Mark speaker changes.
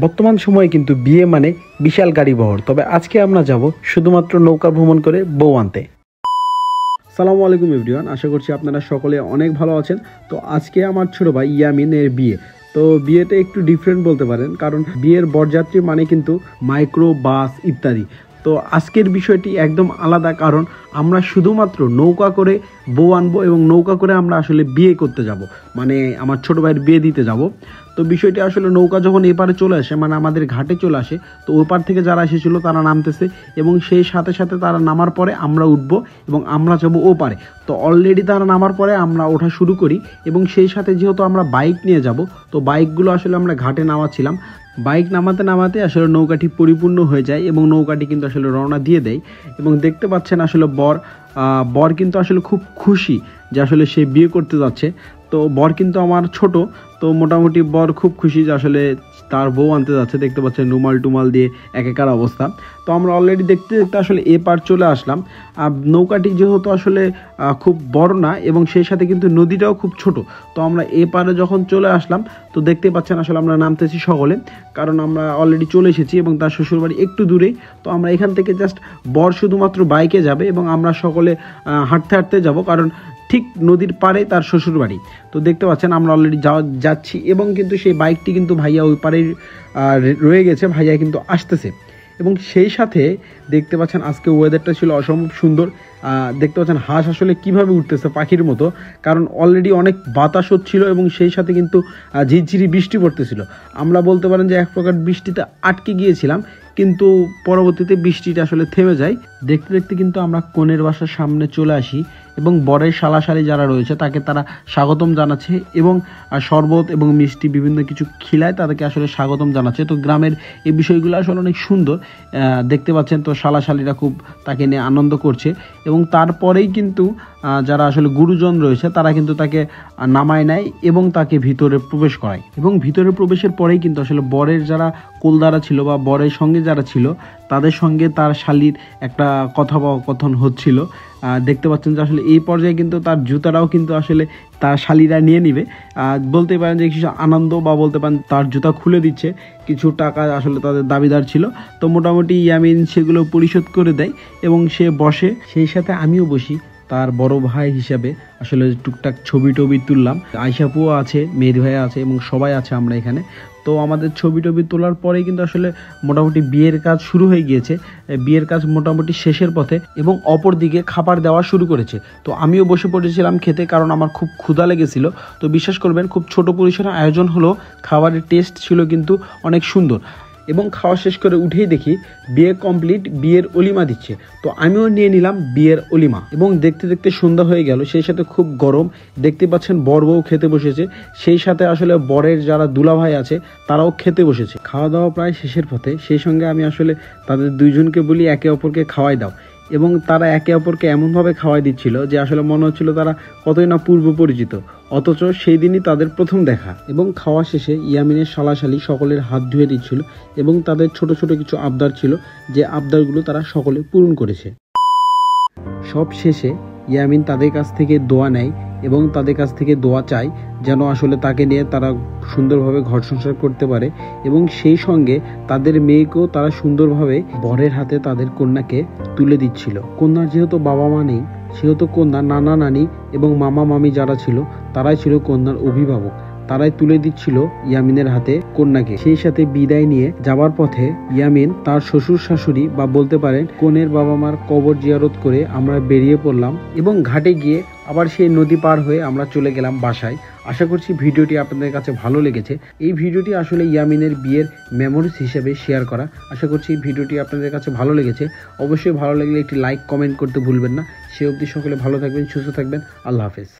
Speaker 1: বর্তমান সময়ে কিন্তু বিয়ে মানে বিশাল গাড়ি বহর, তবে আজকে আমরা যাব শুধুমাত্র নৌকা ভ্রমণ করে বউ আনতে। আসসালামু আলাইকুম এভরিওয়ান, আশা করছি আপনারা সকলে অনেক ভালো আছেন। তো আজকে আমার ছোট ভাই ইয়ামিনের বিয়ে। তো বিয়েটা একটু ডিফারেন্ট বলতে পারেন, কারণ বিয়ের বরযাত্রী মানে কিন্তু মাইক্রো বাস ইত্যাদি। তো আজকের বিষয়টি একদম আলাদা, কারণ আমরা শুধুমাত্র নৌকা করে বউ আনবো এবং নৌকা করে আমরা আসলে বিয়ে করতে যাব, মানে আমার ছোট ভাইয়ের বিয়ে দিতে যাব। তো বিষয়টি আসলে নৌকা যখন এপারে চলে আসে, মানে আমাদের ঘাটে চলে আসে, তো ওপার থেকে যারা এসেছিল তারা নামতেছে এবং সেই সাথে সাথে তারা নামার পরে আমরা উঠবো এবং আমরা যাবো ওপারে। তো অলরেডি তারা নামার পরে আমরা ওঠা শুরু করি এবং সেই সাথে যেহেতু আমরা বাইক নিয়ে যাব, তো বাইকগুলো আসলে আমরা ঘাটে নামাচ্ছিলাম। বাইক নামাতে নামাতে আসলে নৌকাটি পরিপূর্ণ হয়ে যায় এবং নৌকাটি কিন্তু আসলে রওনা দিয়ে দেয়। এবং দেখতে পাচ্ছেন আসলে বর কিন্তু আসলে খুব খুশি যে আসলে সে বিয়ে করতে যাচ্ছে। তো বর কিন্তু আমার ছোট, তো মোটামুটি বর খুব খুশি যে আসলে তার বউ আনতে যাচ্ছে। দেখতে পাচ্ছেন রুমাল টুমাল দিয়ে একাকার অবস্থা। তো আমরা অলরেডি দেখতে দেখতে আসলে এ পার চলে আসলাম। নৌকাটি যেহেতু আসলে খুব বড় না এবং সেই সাথে কিন্তু নদীটাও খুব ছোট, তো আমরা এ পারে যখন চলে আসলাম, তো দেখতে পাচ্ছেন আসলে আমরা নামতেছি সকলে, কারণ আমরা অলরেডি চলে এসেছি এবং তার শ্বশুরবাড়ি একটু দূরেই। তো আমরা এখান থেকে জাস্ট বর শুধুমাত্র বাইকে যাবে এবং আমরা সকলে হাঁটতে হাঁটতে যাব, কারণ ঠিক নদীর পাড়ে তার শ্বশুরবাড়ি। তো দেখতে পাচ্ছেন আমরা অলরেডি যাচ্ছি এবং কিন্তু সেই বাইকটি কিন্তু ভাইয়া ওই পাড়েই রয়ে গেছে, ভাইয়া কিন্তু আসতেছে। এবং সেই সাথে দেখতে পাচ্ছেন আজকে ওয়েদারটা ছিল অসম্ভব সুন্দর। দেখতে পাচ্ছেন হাঁস আসলে কিভাবে উঠতেছে পাখির মতো, কারণ অলরেডি অনেক বাতাস হচ্ছিল এবং সেই সাথে কিন্তু ঝিরঝিরি বৃষ্টি পড়তেছিল। আমরা বলতে পারেন যে এক প্রকার বৃষ্টিতে আটকে গিয়েছিলাম, কিন্তু পরবর্তীতে বৃষ্টিটা আসলে থেমে যায়। দেখতে দেখতে কিন্তু আমরা কনের বাসার সামনে চলে আসি এবং বরের শালাশালি যারা রয়েছে তাকে তারা স্বাগতম জানাচ্ছে এবং শরবত এবং মিষ্টি বিভিন্ন কিছু খিলায় তাদেরকে আসলে স্বাগতম জানাচ্ছে। তো গ্রামের এই বিষয়গুলো আসলে অনেক সুন্দর দেখতে পাচ্ছেন। তো শালাশালিরা খুব তাকে নিয়ে আনন্দ করছে এবং তারপরেই কিন্তু যারা আসলে গুরুজন রয়েছে তারা কিন্তু তাকে নামায় নেয় এবং তাকে ভিতরে প্রবেশ করায়। এবং ভিতরে প্রবেশের পরেই কিন্তু আসলে বরের যারা কোলদারা ছিল বা বরের সঙ্গে যারা ছিল তাদের সঙ্গে তার শালির একটা কথোপকথন হচ্ছিল। দেখতে পাচ্ছেন যে আসলে এই পর্যায়ে কিন্তু তার জুতাটাও কিন্তু আসলে তার শালিরা নিয়ে নিবে। বলতে পারেন যে কিছু আনন্দ, বা বলতে পারেন তার জুতা খুলে দিচ্ছে, কিছু টাকা আসলে তাদের দাবিদার ছিল। তো মোটামুটি ইয়ামিন সেগুলো পরিশোধ করে দেয় এবং সে বসে, সেই সাথে আমিও বসি তার বড় ভাই হিসাবে। আসলে টুকটাক ছবি টবি তুললাম, আয়শাপুও আছে, মেহেদি ভাইয়া আছে এবং সবাই আছে আমরা এখানে। তো আমাদের ছবি টবি তোলার পরেই কিন্তু আসলে মোটামুটি বিয়ের কাজ শুরু হয়ে গিয়েছে। বিয়ের কাজ মোটামুটি শেষের পথে এবং অপর দিকে খাবার দেওয়া শুরু করেছে। তো আমিও বসে পড়েছিলাম খেতে, কারণ আমার খুব ক্ষুধা লেগেছিল। তো বিশ্বাস করবেন খুব ছোট পরিসরে আয়োজন হলো, খাবারের টেস্ট ছিল কিন্তু অনেক সুন্দর। এবং খাওয়া শেষ করে উঠেই দেখি বিয়ে কমপ্লিট, বিয়ের অলিমা দিচ্ছে। তো আমিও নিয়ে নিলাম বিয়ের অলিমা এবং দেখতে দেখতে সন্ধ্যা হয়ে গেল। সেই সাথে খুব গরম, দেখতে পাচ্ছেন বর বউ খেতে বসেছে, সেই সাথে আসলে বরের যারা দুলাভাই আছে তারাও খেতে বসেছে। খাওয়া দাওয়া প্রায় শেষের পথে, সেই সঙ্গে আমি আসলে তাদের দুইজনকে বলি একে অপরকে খাওয়াই দাও, এবং তারা একে অপরকে এমনভাবে খাওয়াই দিচ্ছিল যে আসলে মনে হচ্ছিল তারা কতই না পূর্ব পরিচিত, অথচ সেই দিনই তাদের প্রথম দেখা। এবং খাওয়া শেষে ইয়ামিনের শালাশালি সকলের হাত ধুয়ে দিচ্ছিল এবং তাদের ছোট ছোট কিছু আবদার ছিল, যে আবদারগুলো তারা সকলে পূরণ করেছে। সব শেষে ইয়ামিন তাদের কাছ থেকে দোয়া নেয় এবং তাদের কাছ থেকে দোয়া চায় যেন আসলে তাকে নিয়ে তারা সুন্দরভাবে ঘর সংসার করতে পারে, এবং সেই সঙ্গে তাদের মেয়েকেও তারা সুন্দরভাবে বরের হাতে তাদের কন্যাকে তুলে দিচ্ছিল। কন্যার যেহেতু বাবা মা নেই, সেহেতু কন্যার নানা নানি এবং মামা মামি যারা ছিল তারাই ছিল কন্যার অভিভাবক, তারাই তুলে দিচ্ছিল ইয়ামিনের হাতে কন্যাকে। সেই সাথে বিদায় নিয়ে যাবার পথে ইয়ামিন তার শ্বশুর শাশুড়ি বা বলতে পারেন কনের বাবা মার কবর জিয়ারত করে আমরা বেরিয়ে পড়লাম এবং ঘাটে গিয়ে আবার সেই নদী পার হয়ে আমরা চলে গেলাম বাসায়। আশা করছি ভিডিওটি আপনাদের কাছে ভালো লেগেছে। এই ভিডিওটি আসলে ইয়ামিনের বিয়ের মেমোরিজ হিসেবে শেয়ার করা। আশা করছি ভিডিওটি আপনাদের কাছে ভালো লেগেছে। অবশ্যই ভালো লাগলে একটি লাইক কমেন্ট করতে ভুলবেন না। সে অবধি সকলে ভালো থাকবেন, সুস্থ থাকবেন। আল্লাহ হাফেজ।